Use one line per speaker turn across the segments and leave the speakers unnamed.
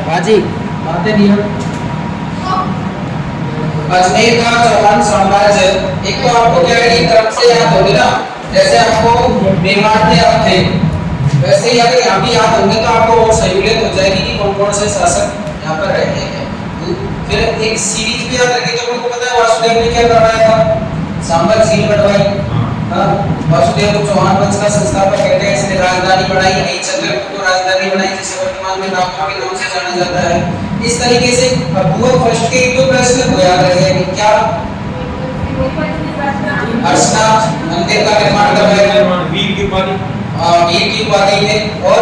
हाँ जी बातें नहीं है।
अजमेर का चौहान साम्राज्य, एक तो आपको क्या है तरफ से याद होगी ना, जैसे आपको मेवाड़ में याद थे, वैसे ही अगर यहाँ भी याद होंगे तो आपको और सहूलियत हो जाएगी कि कौन कौन से शासक यहाँ पर रहे हैं। फिर एक सीरीज भी याद रखिए, तो आपको पता है वासुदेव ने क्या करवाया था, सांबर झील बनवाई। हाँ, वासुदेव को चौहान वंश का संस्थापक कहते हैं। इसने राजधानी बनाई, नई चंद्रगुप्त को राजधानी बनाई, जिसे वर्तमान में दाऊद के नाम से जाना जाता है। इस तरीके से अबुआ फर्स्ट के एक दो प्रश्न को याद रखिए कि क्या हर्षनाथ मंदिर का निर्माण करवाया,
वीर की
उपाधि में, और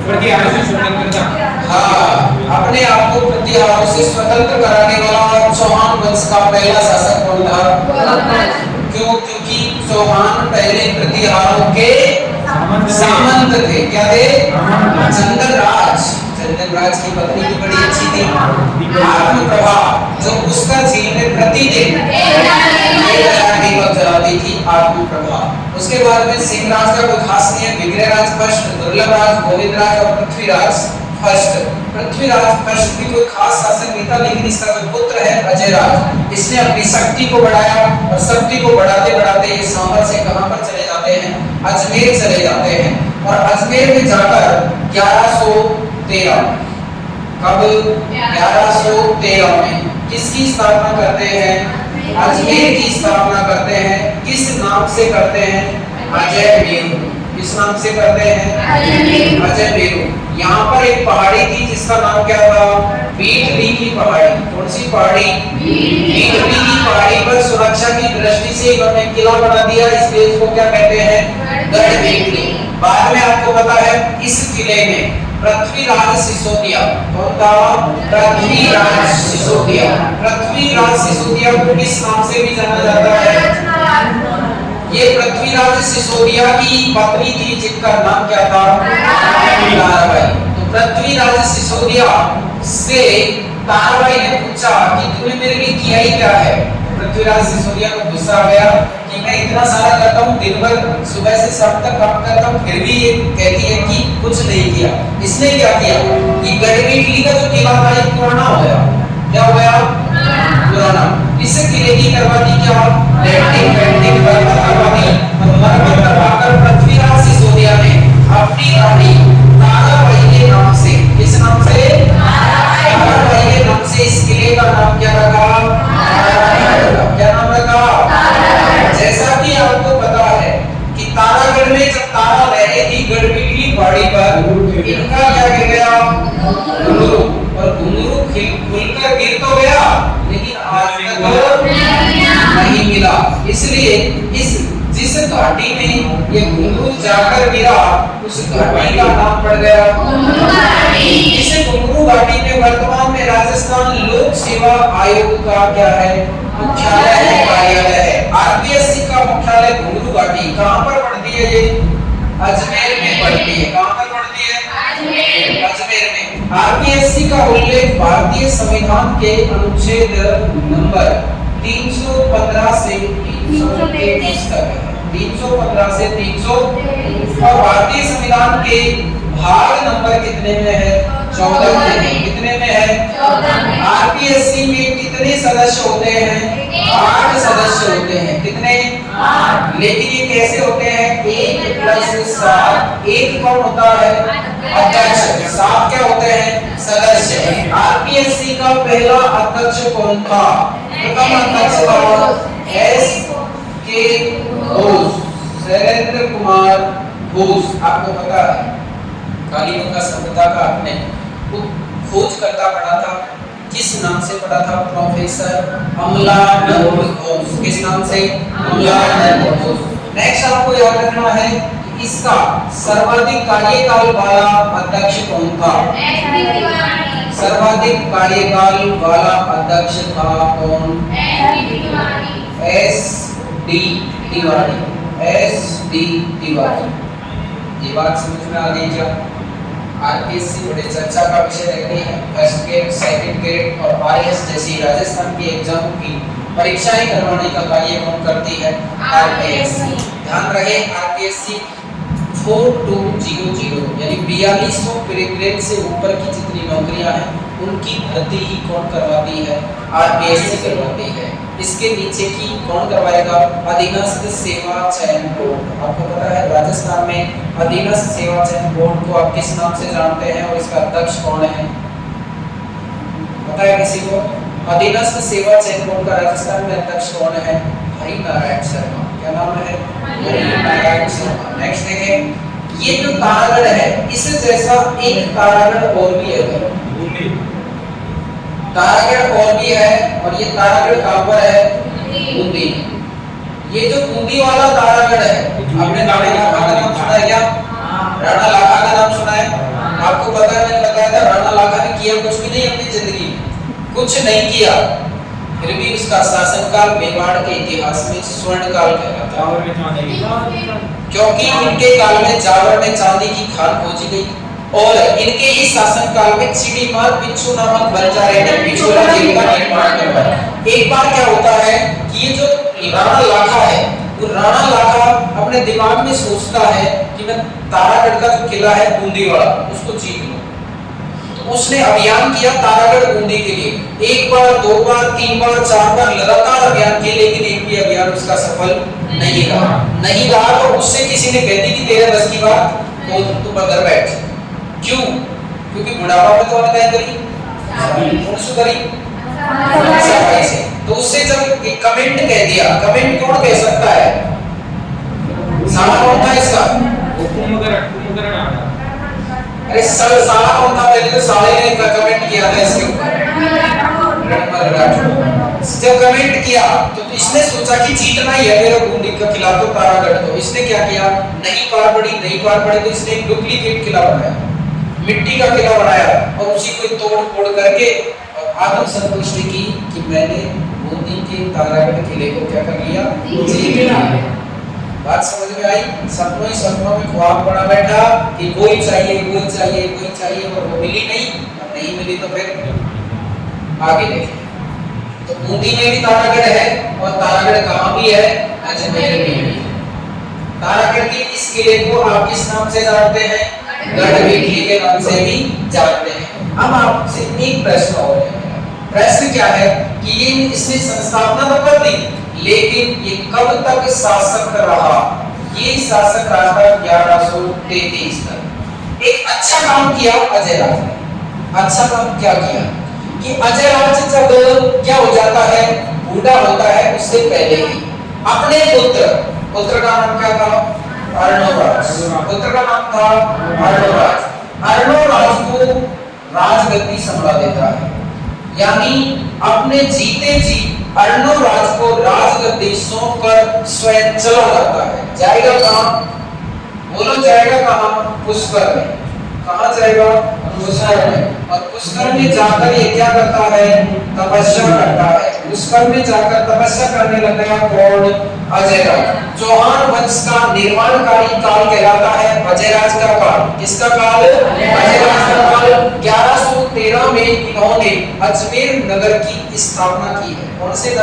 प्रतिहारों से स्वतंत्रता,
हाँ, अपने आप को प्रतिहारों से स्वतंत्र कराने वाला चौहान वंश का पहला शासक कौन था? क्यों? क्योंकि चौहान पहले प्रतिहारों के सामंत थे। क्या थे? चंद्रराज। चंद्रराज की पत्नी भी बड़ी अच्छी थी, आत्मप्रभा, जो उसका झील में प्रतिदिन दीपक जलाती थी, आत्मप्रभा। उसके बाद में सिंहराज का कोई खास नहीं है, विग्रहराज फर्स्ट, दुर्लभराज, गोविंदराज और पृथ्वीराज फर्स्ट। पृथ्वीराज फर्स्ट भी कोई खास शासक नहीं था, लेकिन इसका जो पुत्र है अजयराज, इसने अपनी शक्ति को बढ़ाया, और शक्ति को बढ़ाते बढ़ाते ये सांबर से कहां पर चले जाते हैं? अजमेर चले जाते हैं। और अजमेर में जाकर 1113, कब? 1113 में किसकी स्थापना करते हैं? अजमेर की स्थापना करते हैं। किस नाम से करते हैं? अजयमेरु। किस नाम से करते हैं? अजयमेरु। यहाँ पर एक पहाड़ी थी जिसका नाम क्या था? पीठली की पहाड़ी। कौन सी पहाड़ी? पीठली की पहाड़ी पर सुरक्षा की दृष्टि से इन्होंने किला बना दिया, इसलिए इसको क्या कहते हैं? गढ़ पीठली। बाद में आपको पता है इस किले में पृथ्वीराज सिसोदिया, कौन था? पृथ्वीराज सिसोदिया। पृथ्वीराज सिसोदिया को किस नाम से भी जाना जाता है? ये पृथ्वीराज सिसोदिया की पत्नी थी, जिनका नाम क्या था? ताराबाई। तो पृथ्वीराज सिसोदिया से ताराबाई ने पूछा कि तूने मेरे लिए किया ही क्या है? पृथ्वीराज सिसोदिया को गुस्सा आ गया कि मैं इतना सारा करता हूँ, दिन भर सुबह से शाम तक काम करता हूँ, फिर भी ये कहती है कि कुछ नहीं किया। इसने क्या किया कि गढ़पीठली का जो किला था ये पुराना हो गया। क्या हो गया? पुराना। इस किले की करवा दी क्या? पेंटिंग करवा दी। मरम्मत करवाकर पृथ्वीराज सिसोदिया ने अपनी रानी ताराबाई के नाम से, किस नाम से? ताराबाई के नाम से इस किले का नाम क्या रखा? क्या नाम रखा? जैसा कि आपको पता है कि तारागढ़ में जब तारा रहे थी गढ़पीठली पहाड़ी पर, इनका क्या गिर गया? घुंघरू। और घुंघरू खुलकर गिर तो गया, लेकिन आज तक नहीं मिला। इसलिए इस जिस घाटी में ये घुंघरू जाकर गिरा, उस घाटी का नाम पड़ गया घुंघरू घाटी। इस घुंघरू घाटी में वर्तमान में राजस्थान लोक सेवा आयोग का क्या है? मुख्यालय है, कार्यालय है। आरपीएससी का मुख्यालय घुंघरू घाटी। कहां पर पड़ती है ये? अजमेर में पड़ती है। कहां पर पड़ती है? अजमेर में। आरपीएससी का उल्लेख भारतीय संविधान के अनुच्छेद नंबर 315 से 333 तक है। 315 से 300। और भारतीय संविधान के भाग नंबर कितने में है? 14 में। कितने में है? 14 में। आरपीएससी में कितने सदस्य होते हैं? 8 सदस्य होते हैं। कितने? 8। लेकिन ये कैसे होते हैं? 1 + 7। 1 कौन होता है? अध्यक्ष। 7 क्या होते हैं? सदस्य। आरपीएससी का पहला अध्यक्ष कौन था? प्रथम अध्यक्ष था एस के घोष, शैलेंद्र कुमार घोष। आपको पता है कालीन का सभ्यता का आपने खोज करता पढ़ा था, किस नाम से पढ़ा था? प्रोफेसर अमलानंद घोष। किस नाम से? अमलानंद घोष। नेक्स्ट आपको याद रखना है कि इसका सर्वाधिक कार्यकाल वाला अध्यक्ष कौन था? सर्वाधिक कार्यकाल वाला अध्यक्ष था कौन? S D Tiwari. S D Tiwari. ये बात समझ में आ गई क्या? आरपीएससी बड़े चर्चा का विषय रहती है। फर्स्ट ग्रेड, सेकंड ग्रेड और आरएस जैसी राजस्थान की एग्जाम की परीक्षाएं करवाने का कार्य कौन करती है? आरपीएससी। ध्यान रहे आरपीएससी 4200 यानी 4200 ग्रेड से ऊपर की जितनी नौकरियां हैं उनकी भर्ती ही कौन करवाती है? आरपीएससी करवाती है। इसके नीचे की कौन करवाएगा? अधीनस्थ सेवा चयन बोर्ड। आपको पता है राजस्थान में अधीनस्थ सेवा चयन बोर्ड को आप किस नाम से जानते हैं और इसका अध्यक्ष कौन है? पता है किसी को? अधीनस्थ सेवा चयन बोर्ड का राजस्थान में अध्यक्ष कौन है? हरि नारायण शर्मा। क्या नाम है? हरि नारायण शर्मा। नेक्स्ट देखें, ये जो तारागढ़ है इस जैसा एक तारागढ़ और भी है। तारागढ़ और भी है और ये तारागढ़ कहां पर है? बूंदी। ये जो बूंदी वाला तारागढ़ है, आपने राणा लाखा का नाम सुना है क्या? राणा लाखा का नाम सुना है? आपको पता है, मैंने बताया था राणा लाखा ने किया कुछ भी नहीं अपनी जिंदगी में, कुछ नहीं किया, फिर भी उसका शासनकाल मेवाड़ के इतिहास में स्वर्ण काल कहलाता है, क्योंकि इनके काल में जावर में चांदी की खान खोजी गई और इनके ही शासनकाल में चिड़ीमार बिच्छू नामक बंजारे ने पिछोला झील का निर्माण करवाया। एक बार क्या होता है कि ये जो राणा लाखा है, वो राणा लाखा अपने दिमाग में सोचता है कि मैं तारागढ़ का जो किला है बूंदी वाला उसको जीत लूं। उसने अभियान किया तारागढ़ बूंदी के लिए, एक बार, दो बार, तीन बार, चार बार लगातार अभियान किए, लेकिन एक भी अभियान उसका सफल नहीं रहा। तो उससे किसी ने कह दी कि तेरे बस की बात, तो तू बदर बैठ। क्यों? क्योंकि बुढ़ापा में तो अनगाय करी, तो उससे जब एक कमेंट कह दिया, कमेंट कौन कह सकता है? साला कौन था इसका? अरे साला कौन था? पहले तो साले ने कमेंट किया था इसके ऊपर। जब कमेंट किया तो इसने सोचा कि जीतना ही है मेरा बूंदी का किला तो तारागढ़। तो इसने क्या किया? नहीं पार पड़ी तो इसने एक डुप्लीकेट किला बनाया, मिट्टी का किला बनाया और उसी को तोड़ फोड़ करके आत्मसंतुष्टि की कि मैंने बूंदी के तारागढ़ किले को क्या कर लिया? जीत लिया। बात समझ में आई? सपनों ही सपनों में ख्वाब बना बैठा कि कोई चाहिए और वो मिली नहीं मिली तो फिर आगे देखें। तो बूंदी में भी तारागढ़ है और तारागढ़ कहां भी है? अजमेर में भी। तारागढ़ के इस किले को आप किस नाम से जानते हैं? गढ़वेठी के नाम से भी जानते हैं। अब आपसे एक प्रश्न और है। प्रश्न क्या है कि ये इसने संस्थापना तो कर दी, लेकिन ये कब तक शासक रहा? ये शासक रहा था 1133 तक। एक अच्छा काम किया अजय राज ने। अच्छा काम क्या किया कि अजय राज जब क्या हो जाता है, बूढ़ा होता है, उससे पहले ही अपने पुत्र का नाम क्या था? अर्णोराज। पुत्र का नाम था अर्णोराज। अर्णोराज को राजगद्दी संभाल देता है, यानी अपने जीते जी अर्णोराज को राजगद्दी सौंपकर स्वयं चला जाता है। जाएगा कहां? बोलो जाएगा कहां? पुष्कर में। कहां जाएगा? पुष्कर में। और पुष्कर में जाकर ये क्या करता है? तपस्या करता है। पुष्कर में जाकर तपस्या करने लग गया कौन? अजय राज। चौहान वंश का निर्माणकारी काल कहलाता है अजय राज का काल। किसका काल? अजय राज का काल। 1113 में इन्होंने अजमेर नगर की स्थापना की है। कौन से